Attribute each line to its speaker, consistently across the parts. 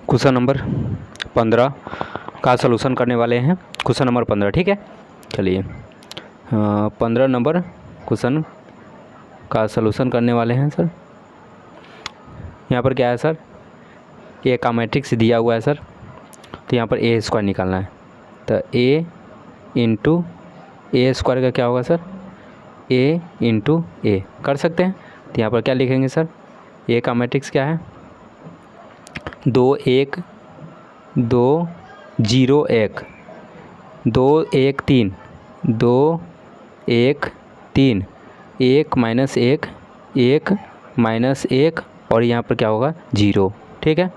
Speaker 1: Question number 15 का solution करने वाले हैं। क्वेश्चन नंबर 15, ठीक है। चलिए 15 नंबर क्वेश्चन का सलूशन करने वाले हैं सर। यहाँ पर क्या है सर, ए का मैट्रिक्स दिया हुआ है सर, तो यहाँ पर ए स्क्वायर निकालना है। तो ए इंटू ए स्क्वायर का क्या होगा सर, ए इंटू ए कर सकते हैं। तो यहाँ पर क्या लिखेंगे सर, ए का मैट्रिक्स क्या है, 2 1 2 0 1 2 1 3 2 1 3 1 माइनस 1 1 माइनस 1 और यहाँ पर क्या होगा 0, ठीक है।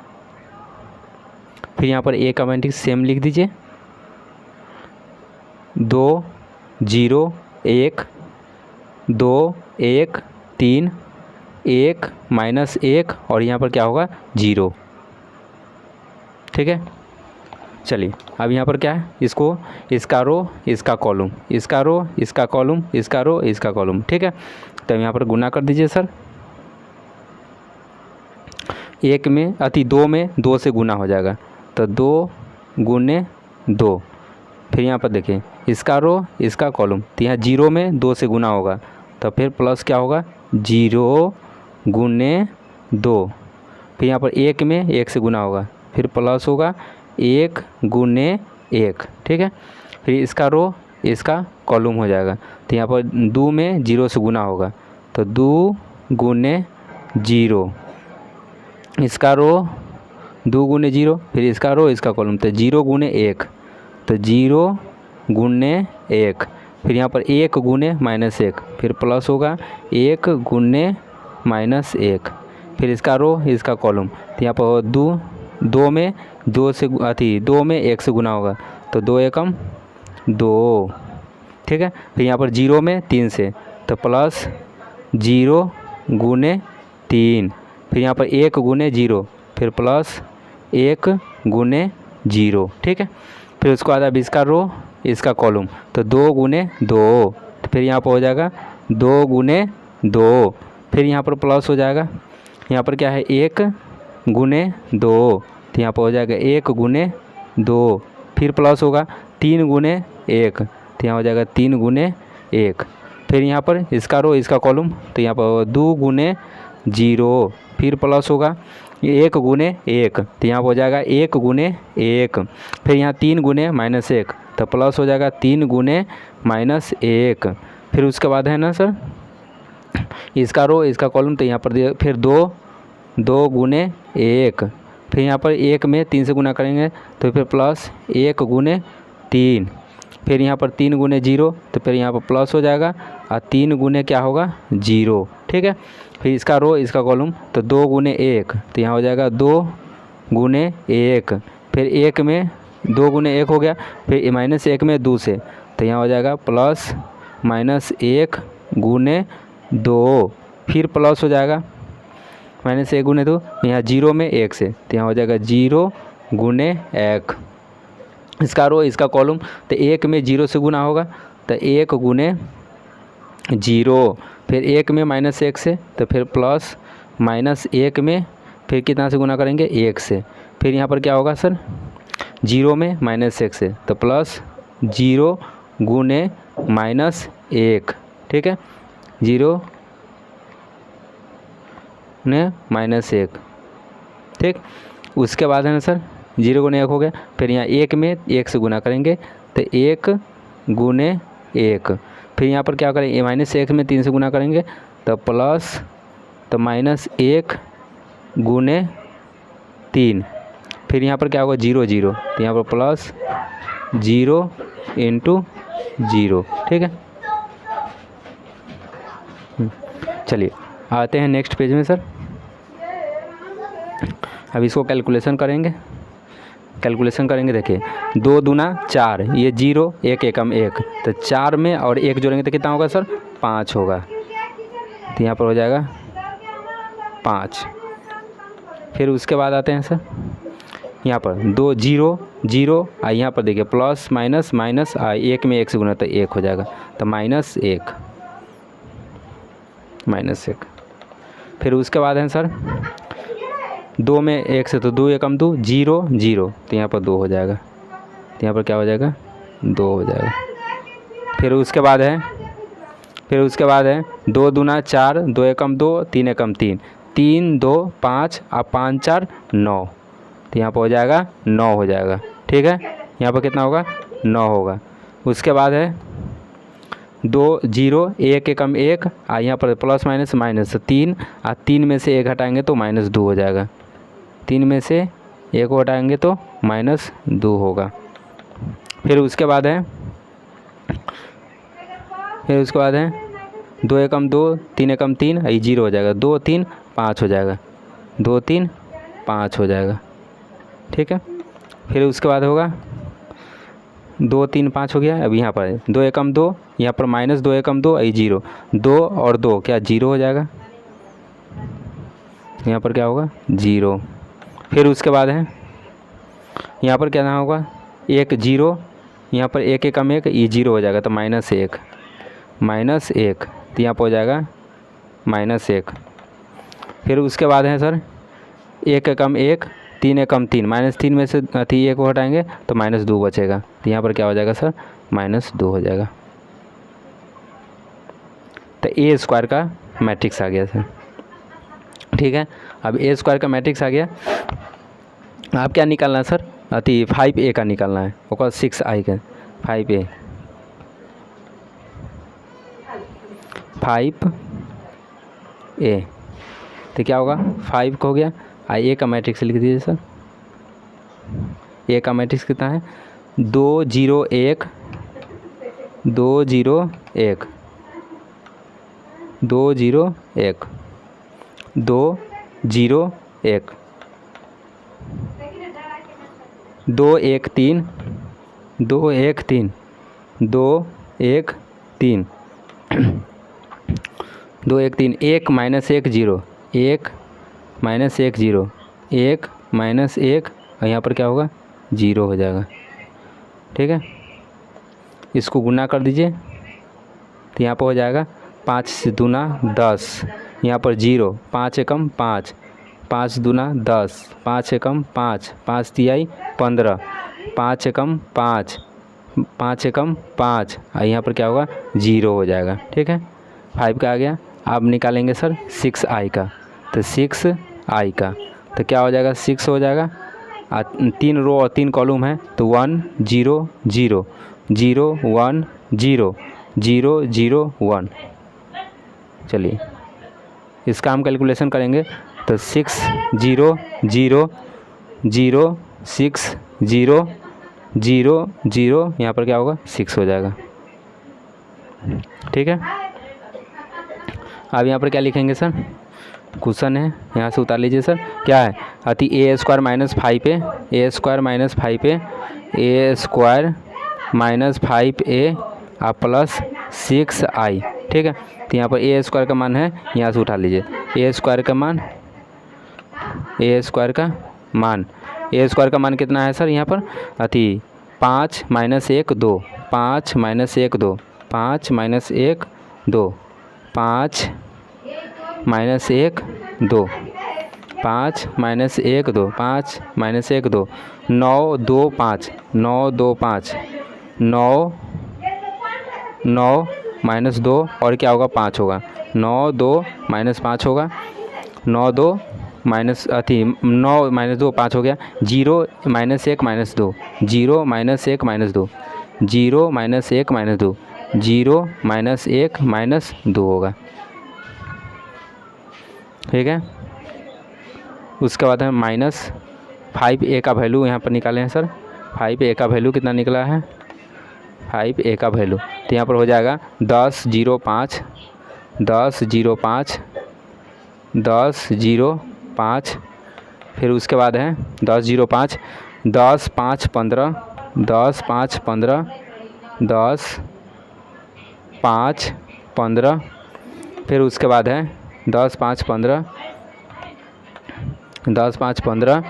Speaker 1: फिर यहाँ पर ए का मैट्रिक्स सेम लिख दीजिए, 2 0 1 2 1 3 1 माइनस 1 और यहाँ पर क्या होगा 0, ठीक है। चलिए अब यहाँ पर क्या है, इसको इसका रो इसका कॉलम, इसका रो इसका कॉलम, इसका रो इसका कॉलम, ठीक है। तो यहाँ पर गुना कर दीजिए सर, 1 में 2 में 2 से गुना हो जाएगा, तो 2 गुने 2। फिर यहाँ पर देखिए इसका रो इसका कॉलम, तो यहाँ 0 में 2 से गुना होगा, तो फिर प्लस क्या होगा 0 गुने 2। फिर यहाँ पर 1 में 1 से गुना होगा, फिर प्लस होगा 1 गुने 1, ठीक है। फिर इसका रो इसका कॉलम हो जाएगा, तो यहाँ पर 2 में 0 से गुना होगा, तो 2 गुने 0, इसका रो 2 गुने 0, फिर इसका रो इसका कॉलम, तो 0 गुने 1, तो 0 गुने 1। फिर यहाँ पर 1 गुने माइनस 1, फिर प्लस होगा 1 गुने माइनस 1, फिर इसका रो इसका कॉलम, तो यहाँ पर 2 में 2 से 2 में 1 से गुना होगा, तो 2 एकम 2, ठीक है। फिर यहाँ पर 0 में 3 से, तो प्लस 0 गुने 3, फिर यहाँ पर 1 गुने 0, फिर प्लस 1 गुने 0, ठीक है। फिर उसके बाद अब इसका रो इसका कॉलम, तो 2 गुने 2, तो फिर यहाँ पर हो जाएगा 2 गुने 2, फिर यहाँ पर प्लस हो जाएगा, यहाँ पर क्या है 1 गुने 2, तो यहाँ पर हो जाएगा 1 गुने 2, फिर प्लस होगा 3 गुने 1, तो यहाँ हो जाएगा 3 गुने 1। फिर यहाँ पर इसका रो इसका कॉलम, तो यहाँ पर 2 गुने 0, फिर प्लस होगा 1 गुने 1, तो यहाँ पर हो जाएगा 1 गुने 1। फिर यहाँ 3 गुने माइनस 1, तो प्लस हो जाएगा 3 गुने माइनस 1। फिर उसके बाद है ना सर इसका रो इसका कॉलम, तो यहाँ पर फिर 2 गुने 1, फिर यहाँ पर 1 में 3 से गुना करेंगे, तो फिर प्लस 1 गुने 3, फिर यहाँ पर 3 गुने 0, तो फिर यहाँ पर प्लस हो जाएगा और 3 गुने क्या होगा 0, ठीक है। फिर इसका रो इसका कॉलम, तो 2 गुने 1, तो यहाँ हो जाएगा 2 गुने 1, फिर 1 में 2 गुने 1 हो गया, फिर माइनस 1 में 2 से, तो यहाँ हो जाएगा प्लस माइनस 1 गुने 2, फिर प्लस हो जाएगा माइनस 1 गुने 2, यहाँ 0 में 1 से, तो यहाँ हो जाएगा 0 गुने 1, इसका रो इसका कॉलम, तो 1 में 0 से गुना होगा, तो 1 गुने 0, फिर 1 में माइनस 1 से, तो फिर प्लस माइनस 1 में फिर कितना से गुना करेंगे 1 से, फिर यहाँ पर क्या होगा सर 0 में माइनस 1 से, तो प्लस 0 गुने माइनस 1, ठीक है, 0 ने माइनस 1, ठीक। उसके बाद है ना सर 0 गुने 1 हो गया, फिर यहाँ 1 में 1 से गुना करेंगे, तो 1 गुने 1, फिर यहाँ पर क्या करेंगे माइनस 1 में 3 से गुना करेंगे, तो प्लस तो माइनस 1 गुने 3, फिर यहाँ पर क्या होगा 0 0, तो यहाँ पर प्लस 0 इंटू 0, ठीक है। चलिए आते हैं नेक्स्ट पेज में सर। अब इसको कैलकुलेशन करेंगे, देखिए 2 दूना 4, ये 0 1 एकम 1, तो 4 में और 1 जोड़ेंगे तो कितना होगा सर 5 होगा, तो यहाँ पर हो जाएगा 5। फिर उसके बाद आते हैं सर यहाँ पर 2 0 0, यहाँ पर देखिए प्लस माइनस माइनस 1 में 1 से गुना, तो 1 हो जाएगा, तो माइनस 1। फिर उसके बाद है सर 2 में 1 से तो 2 एकम 2, 0 0, तो यहाँ पर 2 हो जाएगा, तो यहाँ पर क्या हो जाएगा 2 हो जाएगा। फिर उसके बाद है 2 दूना 4, 2 एकम 2, 3 एकम 3, 3 2 5 और 5 4 9, तो यहाँ पर हो जाएगा 9 हो जाएगा। ठीक है, यहाँ पर कितना होगा 9 होगा। उसके बाद है 2 0 1 एकम 1 और यहाँ पर प्लस माइनस माइनस 3 और 3 में से 1 हटाएंगे तो -2 हो जाएगा, 3 में से 1 को हटाएंगे तो -2 होगा। फिर उसके बाद है 2 एकम 2, 3 एकम 3, ये 0 हो जाएगा, 2 3 5 हो जाएगा, 2 3 5 हो जाएगा। ठीक है, फिर उसके बाद होगा 2 3 5 हो गया। अब यहाँ पर 2 एकम 2, यहाँ पर -2 एकम 2, ये 0, 2 और 2 क्या 0 हो जाएगा, यहाँ पर क्या होगा 0। फिर उसके बाद है यहाँ पर क्या ना होगा 1 0, यहाँ पर 1 एकम 1, ये 0 हो जाएगा, तो -1, तो यहाँ पर हो जाएगा -1। फिर उसके बाद है सर 1 एकम 1, 3 एकम 3, -3 में से 1 को हटाएंगे तो -2 बचेगा, तो यहाँ पर क्या हो जाएगा सर -2 हो जाएगा। तो ए स्क्वायर का मैट्रिक्स आ गया सर। ठीक है, अब ए स्क्वायर का मैट्रिक्स आ गया। आप क्या निकालना है सर, 5a का निकालना है, और 6i का 5a 5a, तो क्या होगा 5 का हो गया। ए का मैट्रिक्स लिख दीजिए सर। ए का मैट्रिक्स कितना है 2 0 1 2 0 1 2 0 1 2 0 1 2 1 3 2 1 3 2 1 3 2 1 3 1 -1 0 1 -1 0 1 -1, और यहाँ पर क्या होगा 0 हो जाएगा। ठीक है, इसको गुना कर दीजिए तो यहाँ पर हो जाएगा 5 से दूना 10, यहाँ पर 0, 5 एकम 5, 5 दूना 10, 5 एकम 5, 5 तिहाई 15, 5 एकम 5, 5 एकम 5, और यहाँ पर क्या होगा 0 हो जाएगा। ठीक है, 5 का आ गया। अब निकालेंगे सर 6i का, तो 6i का तो क्या हो जाएगा 6 हो जाएगा। 3 रो और 3 कॉलम है, तो 1 0 0 0 1 0 0 0 1। चलिए इसका हम कैलकुलेशन करेंगे, तो 6 0 0 0 6 0 0 0, यहाँ पर क्या होगा 6 हो जाएगा। ठीक है, अब यहाँ पर क्या लिखेंगे सर, क्वेश्चन है यहाँ से उतार लीजिए सर। क्या है ए स्क्वायर -5a, ए स्क्वायर -5a, ए स्क्वायर -5a और प्लस 6i। ठीक है, तो यहाँ पर ए स्क्वायर का मान है, यहाँ से उठा लीजिए ए स्क्वायर का मान, ए स्क्वायर का मान कितना है सर, यहाँ पर 5 - 1 2, 5 - 1 2, 5 - 1 2, 5 - 1 2, 5 - 1 2, 5 - 1 2, 9 2 5, 9 2 5, 9 9 -2 और क्या होगा 5 होगा, 9 2 -5 होगा, 9 2 9 -2 5 हो गया, 0 -1 -2, 0 -1 -2, 0 -1 -2, 0 -1 -2 होगा। ठीक है, उसके बाद है -5a का वैल्यू यहाँ पर निकाले हैं सर। 5a का वैल्यू कितना निकला है, 5a का वैल्यू तो यहाँ पर हो जाएगा 10 0 5, 10 0 5, 10 0 5। फिर उसके बाद है 10 0 5, 10 5 15, 10 5 15, 10 5 15। फिर उसके बाद है 10 5 15, 10 5 15,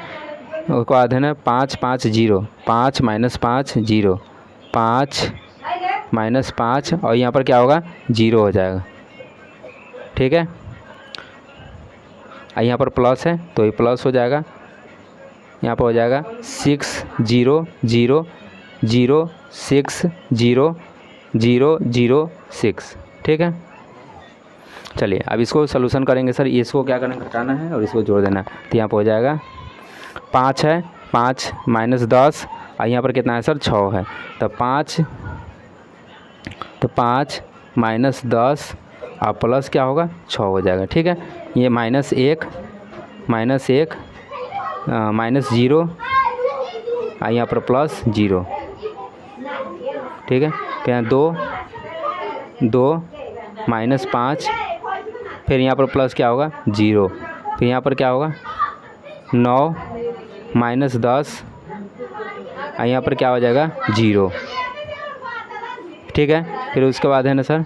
Speaker 1: उसके बाद है ना 5 5 0, 5 -5 0, 5 -5, और यहाँ पर क्या होगा 0 हो जाएगा। ठीक है, यहाँ पर प्लस है तो ये प्लस हो जाएगा, यहाँ पर हो जाएगा 6 0 0 0 6 0 0 0 6। ठीक है, चलिए अब इसको सलूशन करेंगे सर। इसको क्या करना, घटाना है और इसको जोड़ देना है। तो यहाँ पर हो जाएगा 5 है, 5 माइनस 10 और यहाँ पर कितना है सर 6 है। तो 5 माइनस 10 और प्लस क्या होगा 6 हो जाएगा। ठीक है, ये माइनस 1 माइनस 0 और यहाँ पर प्लस 0। ठीक है, फिर यहाँ 2 माइनस 5, फिर यहाँ पर प्लस क्या होगा 0, फिर यहाँ पर क्या होगा 9 माइनस 10 और यहाँ पर क्या हो जाएगा 0। ठीक है, फिर उसके बाद है ना सर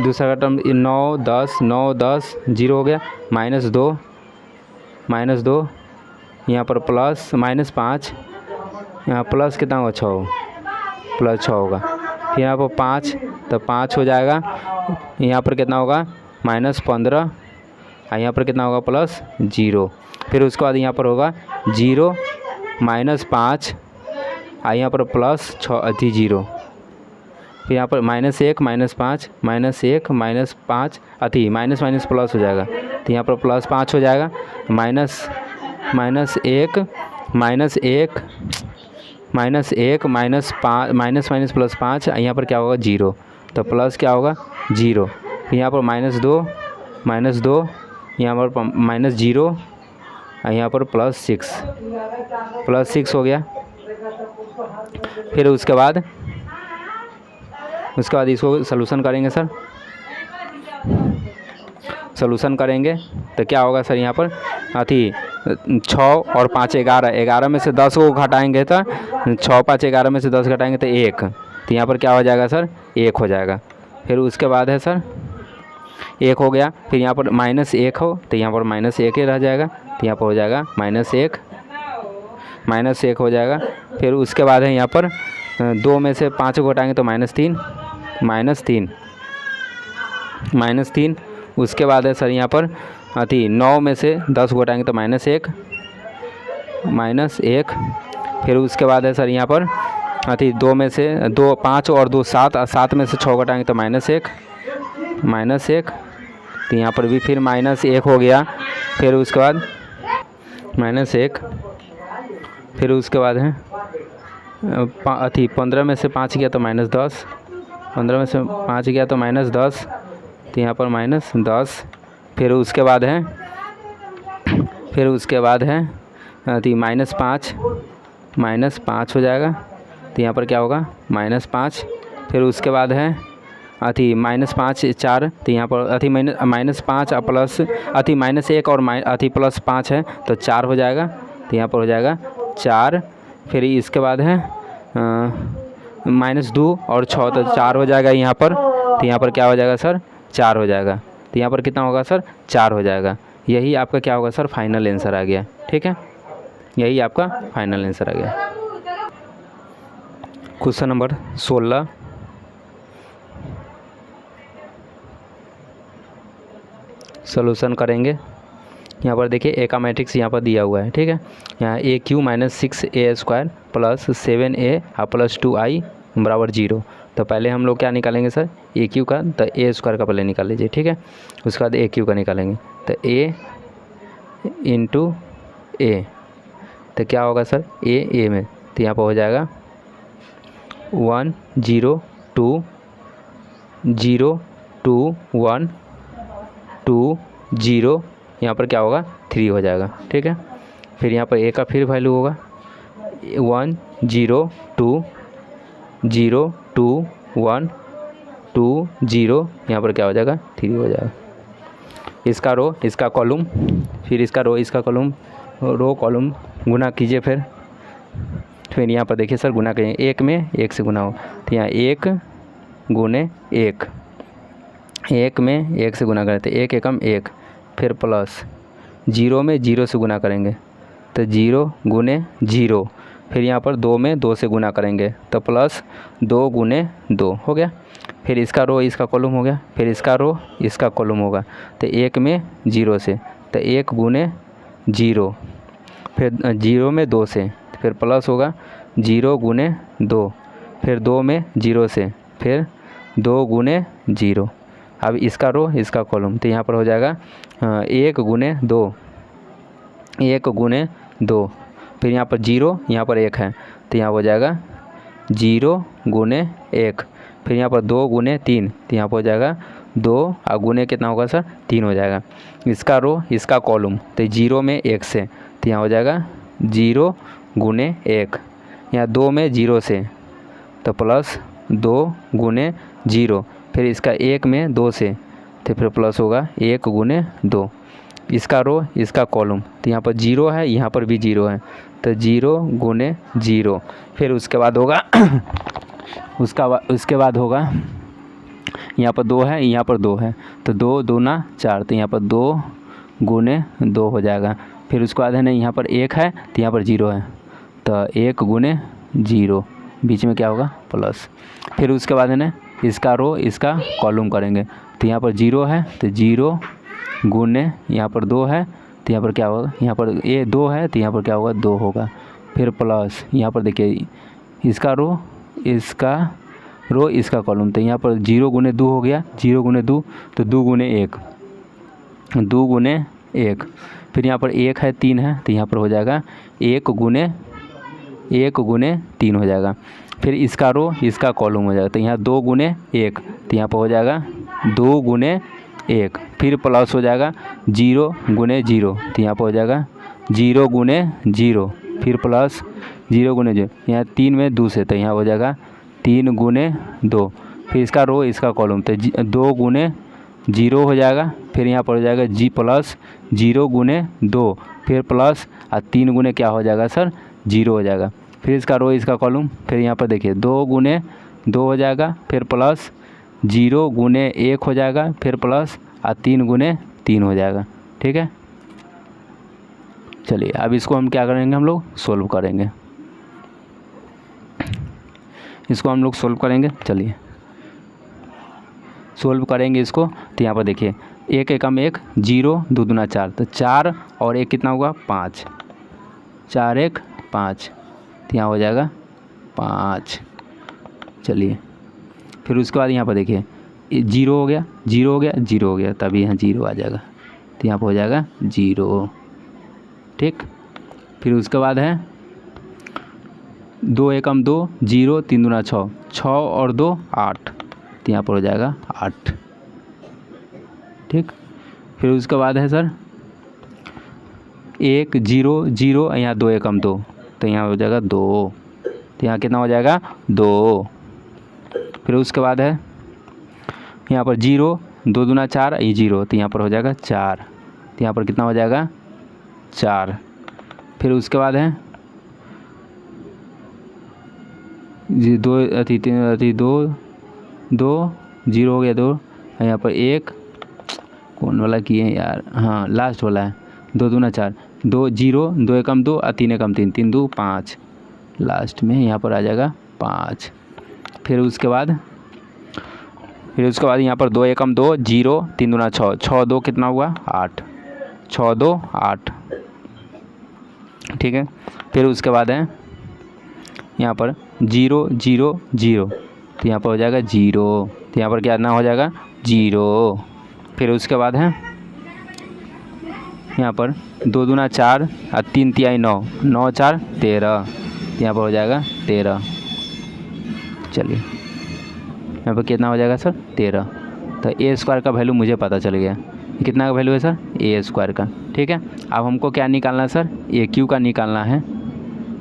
Speaker 1: दूसरा का टर्म 9 10 0 हो गया, माइनस 2 यहाँ पर प्लस माइनस 5, यहाँ प्लस कितना होगा 6, प्लस 6 होगा। फिर यहाँ पर 5 तो 5 हो जाएगा, यहाँ पर कितना होगा माइनस 15 और यहाँ पर कितना होगा प्लस 0। फिर उसके बाद यहाँ पर होगा 0 माइनस 5 और यहाँ पर प्लस 0। फिर यहाँ पर minus 1 minus 5 minus 1 minus 5 minus minus plus हो जाएगा। तो यहाँ पर प्लस 5 हो जाएगा, minus 1 minus 5 minus minus plus 5 यहाँ पर क्या होगा 0, तो प्लस क्या होगा 0। फिर यहाँ पर माइनस 2 यहाँ पर माइनस 0 और यहाँ पर प्लस 6 हो गया। फिर उसके बाद इसको सलूशन करेंगे सर। सलूशन करेंगे तो क्या होगा सर, यहाँ पर 6 और 5 11 में से 10 को घटाएंगे तो 6 5 11 में से 10 घटाएंगे तो 1, तो यहाँ पर क्या हो जाएगा सर 1 हो जाएगा। फिर उसके बाद है सर 1 हो गया, फिर यहाँ पर माइनस 1 हो तो यहाँ पर माइनस 1 ही रह जाएगा, तो यहाँ पर हो जाएगा माइनस 1 हो जाएगा। फिर उसके बाद है यहाँ पर 2 में से 5 को घटाएंगे तो माइनस 3। उसके बाद है सर यहाँ पर 9 में से 10 को घटाएंगे तो माइनस 1। फिर उसके बाद है सर यहाँ पर 2 में से 5 और 2 7 और 7 में से 6 घटाएंगे तो माइनस 1। तो यहाँ पर भी फिर माइनस 1 हो गया। फिर उसके बाद माइनस 1, फिर उसके बाद है 15 में से 5 गया तो माइनस 10, 15 में से 5 गया तो माइनस 10, तो यहाँ पर माइनस 10। फिर उसके बाद है माइनस 5 हो जाएगा, तो यहाँ पर क्या होगा -5। फिर उसके बाद है माइनस 5 4, तो यहाँ पर माइनस 5 और प्लस माइनस 1 और प्लस 5 है तो 4 हो जाएगा, तो यहाँ पर हो जाएगा 4। फिर इसके बाद है -2 और 6 तो 4 हो जाएगा यहाँ पर, तो यहाँ पर क्या हो जाएगा सर 4 हो जाएगा, तो यहाँ पर कितना होगा सर 4 हो जाएगा। यही आपका क्या होगा सर फाइनल आंसर आ गया। ठीक है, यही आपका फाइनल आंसर आ गया। क्वेश्चन नंबर 16, सॉल्यूशन करेंगे। यहाँ पर देखिए ए का मैट्रिक्स यहाँ पर दिया हुआ है। ठीक है, यहाँ AQ - 6A² + 7A + 2I = 0। तो पहले हम लोग क्या निकालेंगे सर AQ का, तो A² का पहले निकाल लीजिए। ठीक है, उसके बाद AQ का निकालेंगे, तो A × A, तो क्या होगा सर A में, तो यहाँ पर हो जाएगा 1 0 2 0 2 1 2 0, यहाँ पर क्या होगा 3 हो जाएगा। ठीक है, फिर यहाँ पर A का फिर वैल्यू होगा 1 0 2 0 2 1 2 0, यहाँ पर क्या हो जाएगा 3 हो जाएगा। इसका रो इसका कॉलम, फिर इसका रो इसका कॉलम, रो कॉलम गुना कीजिए। फिर यहाँ पर देखिए सर गुना करेंगे, 1 में 1 से गुना हो, तो यहाँ 1 × 1, 1 में 1 से गुना करें तो 1 एकम 1, फिर प्लस 0 में 0 से गुना करेंगे तो 0 × 0, फिर यहाँ पर 2 में 2 से गुना करेंगे तो प्लस 2 × 2 हो गया। फिर इसका रो इसका कॉलम हो गया, फिर इसका रो इसका कॉलम होगा, तो 1 में 0 से, तो 1 गुने 0, फिर 0 में 2 से, फिर प्लस होगा 0 गुने 2, फिर 2 में 0 से, फिर 2 गुने 0। अब इसका रो इसका कॉलम, तो यहाँ पर हो जाएगा 1 गुने 2, 1 गुने 2, फिर यहाँ पर 0, यहाँ पर 1 है, तो यहाँ हो जाएगा 0 गुने 1, फिर यहाँ पर 2 गुने 3, तो यहाँ पर हो जाएगा 2 और गुने कितना होगा सर 3 हो जाएगा। इसका रो इसका कॉलम, तो 0 में 1 से, तो यहाँ हो जाएगा 0 गुने 1, यहाँ 2 में 0 से, तो प्लस 2 गुने 0, फिर इसका 1 में 2 से, तो फिर प्लस होगा 1 गुने 2। इसका रो इसका कॉलम, तो यहाँ पर 0 है, यहाँ पर भी 0 है, तो 0 गुने 0, फिर उसके बाद होगा उसके बाद होगा यहाँ पर 2 है, यहाँ पर 2 है, तो 2 दूना 4, तो यहाँ पर 2 गुने 2 हो जाएगा। फिर उसके बाद है ना यहाँ पर 1 है, तो यहाँ पर 0 है, तो 1 गुने 0, बीच में क्या होगा प्लस। फिर उसके बाद है ना इसका रो इसका कॉलम करेंगे, तो यहाँ पर 0 है, तो 0 गुने यहाँ पर 2 है, तो यहाँ पर क्या होगा, यहाँ पर 2 है, तो यहाँ पर क्या होगा 2 होगा, फिर प्लस यहाँ पर देखिए इसका रो इसका कॉलम, तो यहाँ पर 0 गुने 2 हो गया, 0 गुने 2, तो 2 गुने 1, 2 गुने 1, फिर यहाँ पर 1 है 3 है, तो यहाँ पर हो जाएगा 1 गुने 3 हो जाएगा। फिर इसका रो इसका कॉलम हो जाएगा, तो यहाँ 2 गुने 1, तो यहाँ पर हो जाएगा 2 गुने 1, फिर प्लस हो जाएगा 0 गुने 0, तो यहाँ पर हो जाएगा 0 गुने 0, फिर प्लस 0 गुने 0, यहाँ 3 में 2 से, तो यहाँ हो जाएगा 3 गुने 2, फिर इसका रो इसका कॉलम, तो 2 गुने 0 हो जाएगा, फिर यहाँ पर हो जाएगा जी प्लस 0 गुने 2, फिर प्लस और 3 गुने क्या हो जाएगा सर 0 हो जाएगा। फिर इसका रो इसका कॉलम, फिर यहाँ पर देखिए 2 गुने 2 हो जाएगा, फिर प्लस 0 गुने 1 हो जाएगा, फिर प्लस और 3 गुने 3 हो जाएगा। ठीक है, चलिए अब इसको हम क्या करेंगे, हम लोग सोल्व करेंगे, इसको हम लोग सोल्व करेंगे। चलिए सोल्व करेंगे इसको, तो यहाँ पर देखिए 1 एकम 1, 0 2 दूना 4, तो 4 और 1 कितना होगा 5, 4 1 5, तो यहाँ हो जाएगा 5। चलिए फिर उसके बाद यहाँ पर देखिए 0 हो गया, 0 हो गया, 0 हो गया, तभी यहाँ 0 आ जाएगा, तो यहाँ पर हो जाएगा 0। ठीक, फिर उसके बाद है 2 एकम 2, 0 3 दूना 6, 6 और 2 8, तो यहाँ पर हो जाएगा 8। ठीक, फिर उसके बाद है सर 1 0 0, यहाँ 2 एकम 2, तो यहाँ हो जाएगा 2, तो यहाँ कितना हो जाएगा 2। फिर उसके बाद है यहाँ पर 0 2 दूना 4, ये 0, तो यहाँ पर हो जाएगा 4, तो यहाँ पर कितना हो जाएगा 4। फिर उसके बाद है 2 0 हो गया 2, यहाँ पर 1 कौन वाला किए हैं यार, हाँ लास्ट वाला है, 2 दूना 4, 2 0 2 एकम 2 और 3 एकम 3, 3 2 5, लास्ट में यहाँ पर आ जाएगा 5। फिर उसके बाद यहाँ पर 2 एकम 2, 0 3 दूना 6, 6 2 कितना हुआ 8, 6 2 8। ठीक है, फिर उसके बाद है यहाँ पर 0 0 0, तो यहाँ पर हो जाएगा 0, तो यहाँ पर क्या ना हो जाएगा 0। फिर उसके बाद है यहाँ पर 2 दूना 4 और 3 तिहाई 9, 9 4 13, तो यहाँ पर हो जाएगा 13। चलिए यहाँ पर कितना हो जाएगा सर 13, तो ए स्क्वायर का वैल्यू मुझे पता चल गया, कितना का वैल्यू है सर ए स्क्वायर का। ठीक है, अब हमको क्या निकालना है सर, ए क्यू का निकालना है,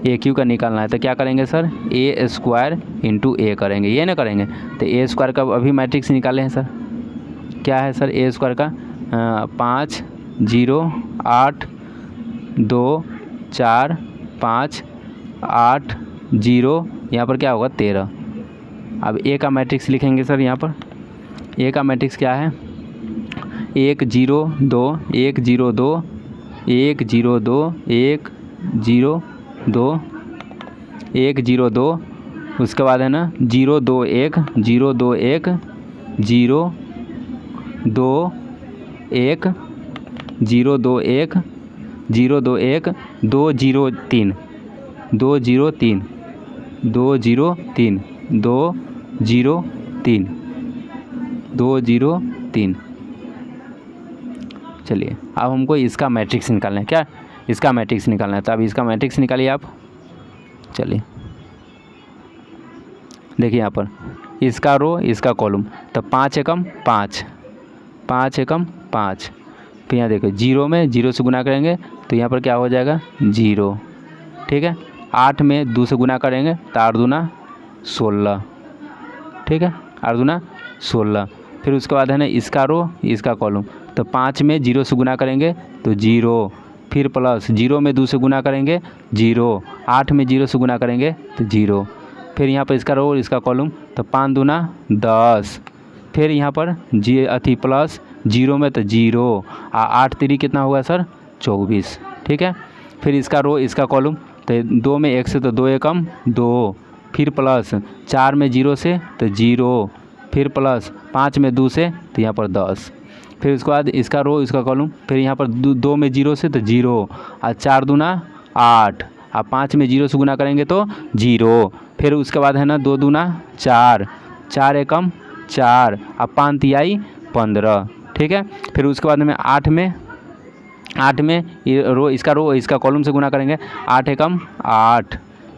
Speaker 1: ए क्यू का निकालना है, तो क्या करेंगे सर ए स्क्वायर इंटू ए करेंगे, ये ना करेंगे, तो ए स्क्वायर का अभी मैट्रिक्स निकाले हैं सर, क्या है सर ए स्क्वायर का 5 0 8 2 4 5 8 0, यहाँ पर क्या होगा 13। अब ए का मैट्रिक्स लिखेंगे सर, यहाँ पर ए का मैट्रिक्स क्या है 1 0 2 1 0 2 1 0 2 1 0 2 1 0 2, उसके बाद है ना 0 2 1 0 2 1 0 2 1 0 2 1 0 2 1 2 0 3 2 0 3 2 0 3 2 0 3 2 0 3। चलिए अब हमको इसका मैट्रिक्स निकालना है। क्या इसका मैट्रिक्स निकालना है, तो अब इसका मैट्रिक्स निकालिए आप। चलिए देखिए यहाँ पर इसका रो इसका कॉलम, तो 5 एकम 5 5 एकम 5। फिर यहाँ देखो 0 में 0 से गुना करेंगे तो यहाँ पर क्या हो जाएगा 0, ठीक है। 8 में 2 से गुना करेंगे तो 8 दूना 16, ठीक है, 8 दूना 16। फिर उसके बाद है ना इसका रो इसका कॉलम, तो 5 में 0 से गुना करेंगे तो 0, फिर प्लस 0 में 2 से गुना करेंगे 0, 8 में 0 से गुना करेंगे तो 0। फिर यहाँ पर इसका रो और इसका कॉलम, तो 5 दूना 10। फिर यहाँ पर प्लस 0 में तो 0, 8 3 कितना होगा सर 24, ठीक है। फिर इसका रो इसका कॉलम, तो 2 में 1 से तो 2 एकम 2, फिर प्लस 4 में 0 से तो 0, फिर प्लस 5 में 2 से तो यहाँ पर 10। फिर उसके बाद इसका रो इसका कॉलम, फिर यहाँ पर 2 में 0 से तो 0, और 4 दूना 8, और 5 में 0 से गुना करेंगे तो 0। फिर उसके बाद है ना 2 दूना 4, 4 एकम 4, और 5 तिहाई 15, ठीक है। फिर उसके बाद में 8 में रो इसका कॉलम से गुना करेंगे 8 एकम 8,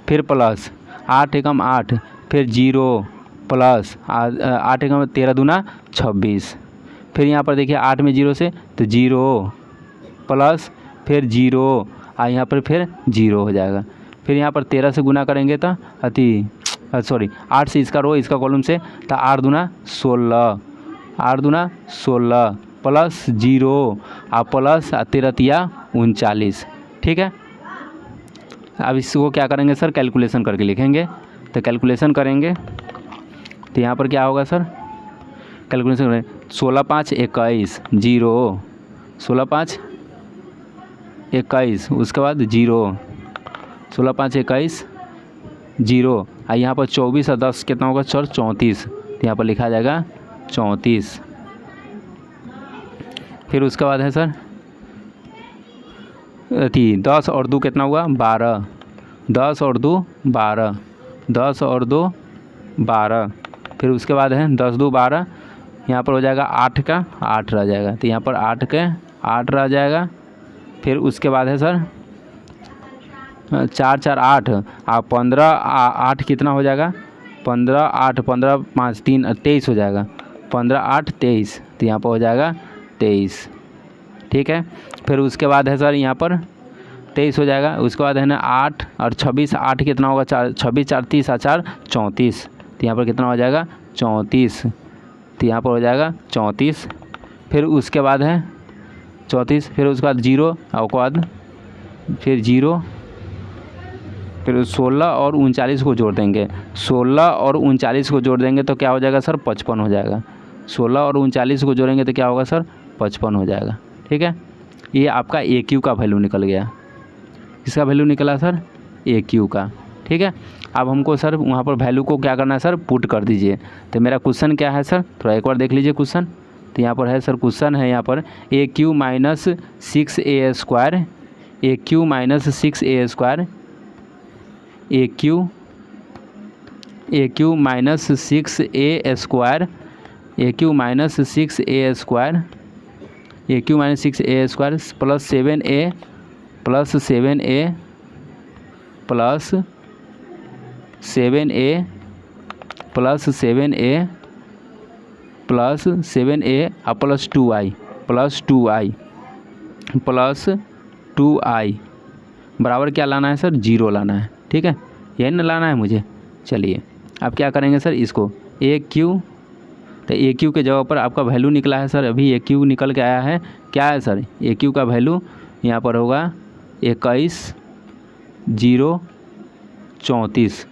Speaker 1: फिर प्लस 8 एकम 8, फिर 0 प्लस 8 एकम 13 दूना 26। फिर यहाँ पर देखिए 8 में 0 से तो 0 प्लस फिर 0, और यहाँ पर फिर 0 हो जाएगा। फिर यहाँ पर 13 से गुना करेंगे तो 8 से इसका रो इसका कॉलम से तो 8 दूना 16, 8 दूना 16 प्लस 0, और प्लस 13 तिया 39, ठीक है। अब इसको क्या करेंगे सर कैलकुलेशन करके लिखेंगे, तो कैलकुलेशन करेंगे तो यहाँ पर क्या होगा सर कैलकुलेशन करें 16 5 21 0, 16 5 21, उसके बाद 0, 16 5 21 0, और यहाँ पर 24 और 10 कितना होगा सर 34, तो यहाँ पर लिखा जाएगा 34। फिर उसके बाद है सर 10 और 2 कितना हुआ 12, 10 और 2 12, 10 और 2 12। फिर उसके बाद है 10 2 12, यहाँ पर हो जाएगा 8 का 8 रह जाएगा, तो यहाँ पर 8 के 8 रह जाएगा। फिर उसके बाद है सर 4 4 8, और 15 8 कितना हो जाएगा 15 8 15 5 3 23 हो जाएगा, 15 8 23, तो यहाँ पर हो जाएगा 23, ठीक है। फिर उसके बाद है सर यहाँ पर 23 हो जाएगा। उसके बाद है ना 8 और 26, 8 कितना होगा 26 4 30 और 4 34, तो यहाँ पर कितना हो जाएगा 34, तो यहाँ पर हो जाएगा 34। फिर उसके बाद है 34, फिर उसके बाद 0, और उसके बाद फिर 0, फिर 16 और 39 को जोड़ देंगे, 16 और 39 को जोड़ देंगे तो क्या हो जाएगा सर 55 हो जाएगा, 16 और 39 को जोड़ेंगे तो क्या होगा सर 55 हो जाएगा, ठीक है। ये आपका AQ का वैल्यू निकल गया। किसका वैल्यू निकला सर AQ का, ठीक है। अब हमको सर वहाँ पर वैल्यू को क्या करना है सर पुट कर दीजिए। तो मेरा क्वेश्चन क्या है सर थोड़ा एक बार देख लीजिए क्वेश्चन। तो यहाँ पर है सर क्वेश्चन है यहाँ पर AQ minus 6A square, AQ minus 6A square, AQ minus 6A square, AQ minus 6A square, AQ minus 6A square plus 7A plus 7A plus 7A plus 7A plus 7A और plus 2I plus 2I plus 2I बराबर क्या लाना है sir 0 लाना है, ठीक है, यही ना लाना है मुझे। चलिए अब क्या करेंगे सर इसको AQ, तो AQ के जगह पर आपका वैल्यू निकला है सर, अभी AQ निकल के आया है, क्या है सर AQ का वैल्यू यहाँ पर होगा 21 0 34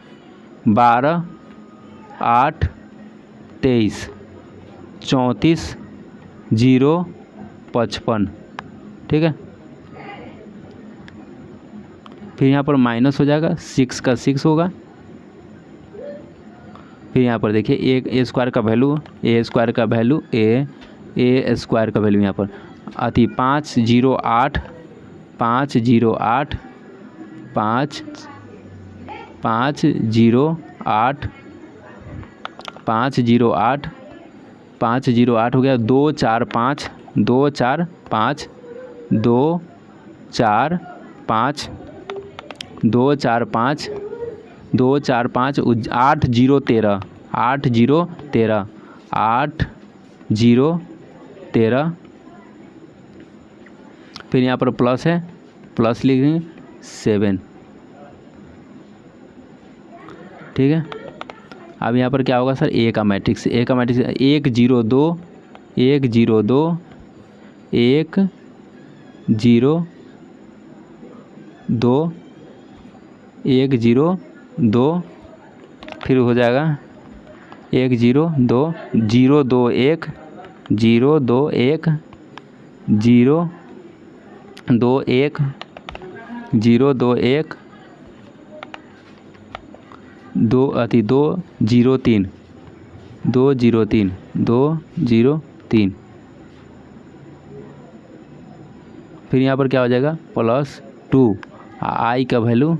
Speaker 1: 12 8 23 34 0 55, ठीक है। फिर यहाँ पर माइनस हो जाएगा 6 का 6 होगा। फिर यहाँ पर देखिए A स्क्वायर का वैल्यू A स्क्वायर का वैल्यू A स्क्वायर का वैल्यू यहाँ पर अति 508 508 5 508 508 508 हो गया। 2 4 5 2 4 5 2 4 5 2 4 5 2 4 5 8 0 13 8 0 13 8 0 13। फिर यहाँ पर प्लस है, प्लस लिखेंगे 7। ठीक है। अब यहाँ पर क्या होगा सर, ए का मैट्रिक्स 1 0 2 1 0 2 1 0 2 1 0 2। फिर हो जाएगा 1 0 2 0 2 1 0 2 1 0 2 1 0 2 1 2 0 3 2 0 3 2 0 3। फिर यहाँ पर क्या हो जाएगा +2। आई का वैल्यू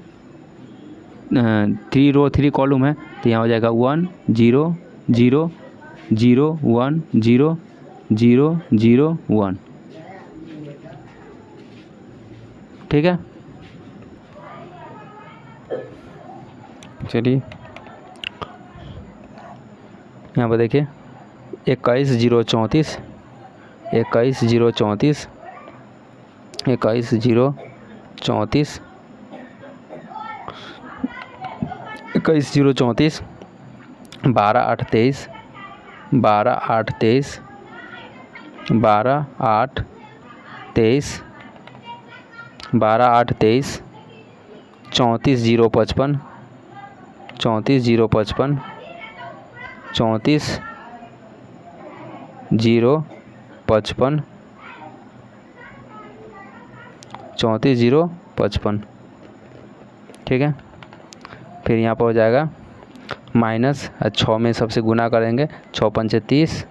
Speaker 1: 3 रो 3 कॉलम है, तो यहाँ हो जाएगा 1 0 0 0 1 0 0 0 1। ठीक है। चलिए यहाँ पर देखिए 21 0 34 21 0 34 21 0 34 21 0 34 12 8 23 12 8 23 12 8 23 12 8 23 34 0 55 34 0 55 34 0 55 34 0 55। ठीक है। फिर यहाँ पर हो जाएगा माइनस 6 में सबसे गुना करेंगे, 6 पंचे 30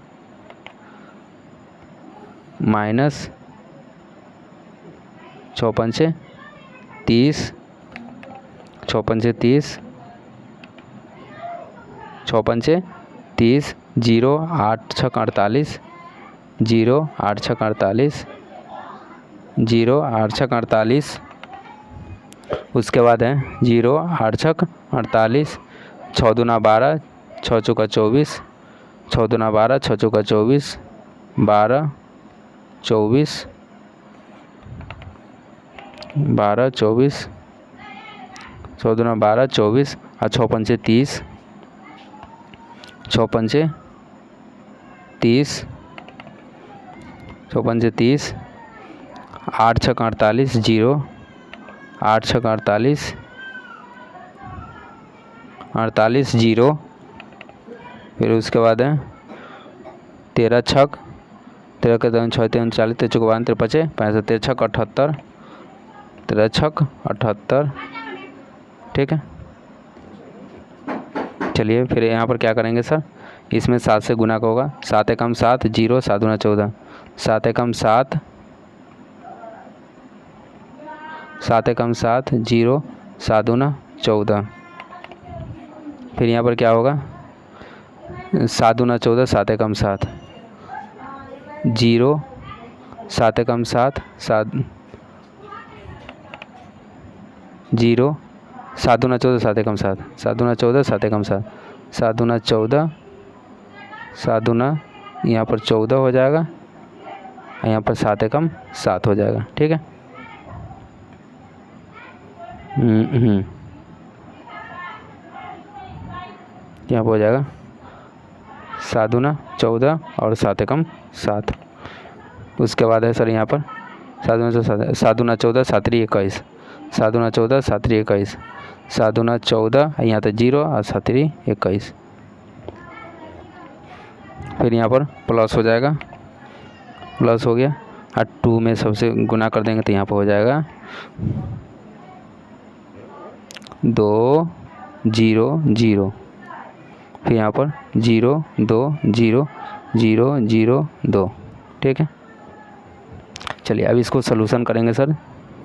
Speaker 1: माइनस 6 पंचे 30 6 पंचे 30 6 पंचे 30 0 8 6 48 0 8 6 48 0 8 6 48। उसके बाद है 0 8 6 48 6 दूना 12 6 चौका 24 6 दूना 12 6 चौका 24 12 24 12 24 6 दूना 12 24 और 6 पंचे 30 6 पंचे 30 6 पंचे 30 8 6 48 0 8 6 48 48 0। फिर उसके बाद है 13 छक 13 के 2 6 3 40 13 चौका 52 53 65 13 छक 78 13 छक 78। ठीक है। चलिए फिर यहाँ पर क्या करेंगे सर, इसमें 7 से गुना का होगा, 7 एकम 7 0 7 दूना 14 7 एकम 7 7 एकम 7 0 7 दूना 14। फिर यहाँ पर क्या होगा 7 दूना 14 7 एकम 7 0 7 एकम 7 7 0 7 दूना 14 7 एकम 7 7 दूना 14 7 एकम 7 7 दूना 14 7 दूना यहाँ पर 14 हो जाएगा, यहाँ पर 7 एकम 7 हो जाएगा। ठीक है। यहाँ पर हो जाएगा 7 दूना 14 और 7 एकम 7। उसके बाद है सर यहाँ पर 7 दूना 14 7 3 21 7 दूना 14 7 3 21 7 दूना 14 यहाँ तक 0 और 7 3 21। फिर यहाँ पर प्लस हो जाएगा, प्लस हो गया और 2 में सबसे गुना कर देंगे तो यहाँ पर हो जाएगा 2 0 0। फिर यहाँ पर 0 2 0 0 0 2। ठीक है। चलिए अब इसको सोल्यूशन करेंगे सर।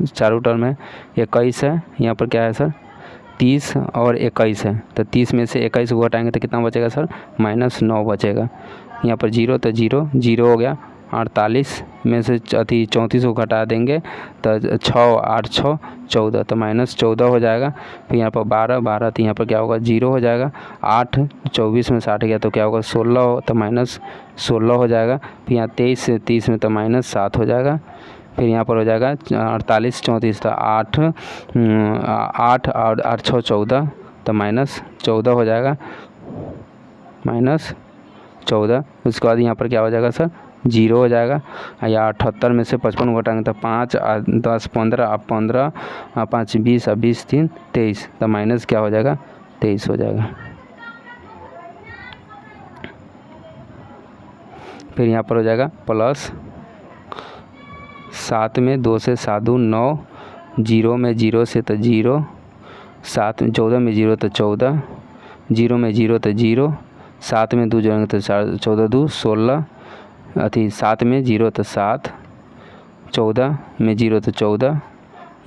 Speaker 1: चारों टर्म है, 21 है, यहाँ पर क्या है सर 30 और 21 है, तो 30 में से 21 को घटाएंगे तो कितना बचेगा सर -9 बचेगा। यहाँ पर 0 तो 0 0 हो गया। 48 में से 34 को घटा देंगे तो 6 8 6 14 तो -14 हो जाएगा। फिर यहाँ पर 12 12 तो यहाँ पर क्या होगा 0 हो जाएगा। 8 24 में से 8 गया तो क्या होगा 16 तो -16 हो जाएगा। फिर यहाँ 23 से 30 में तो -7 हो जाएगा। फिर यहाँ पर हो जाएगा 48 34 तो 8 और 8 6 14 तो -14 हो जाएगा, -14। उसके बाद यहाँ पर क्या हो जाएगा सर 0 हो जाएगा। या 78 में से 55 घटाएंगे तो 5 10 15 15 5 20 20 3 23 तो माइनस क्या हो जाएगा 23 हो जाएगा। फिर यहाँ पर हो जाएगा प्लस 7 में 2 से 7 दूँ 9, 0 में 0 से तो 0, 7 में 14 में 0 तो 14, 0 में 0 तो 0, 7 में 2 जोड़ेंगे तो 14 2 16, 7 में 0 तो 7, 14 में 0 तो 14,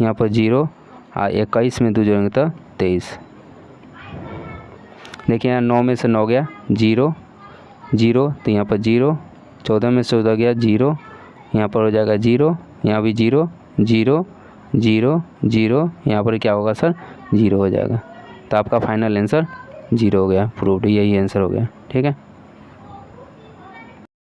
Speaker 1: यहाँ पर 0 और 21 में 2 जोड़ेंगे तो 23। देखिए यहाँ 9 में से 9 गया 0 0 तो यहाँ पर 0, 14 में से 14 गया 0, यहाँ पर हो जाएगा 0, यहाँ भी 0 0 0 0, यहाँ पर क्या होगा सर 0 हो जाएगा। तो आपका फाइनल आंसर 0 हो गया, प्रूव्ड, यही आंसर हो गया। ठीक है।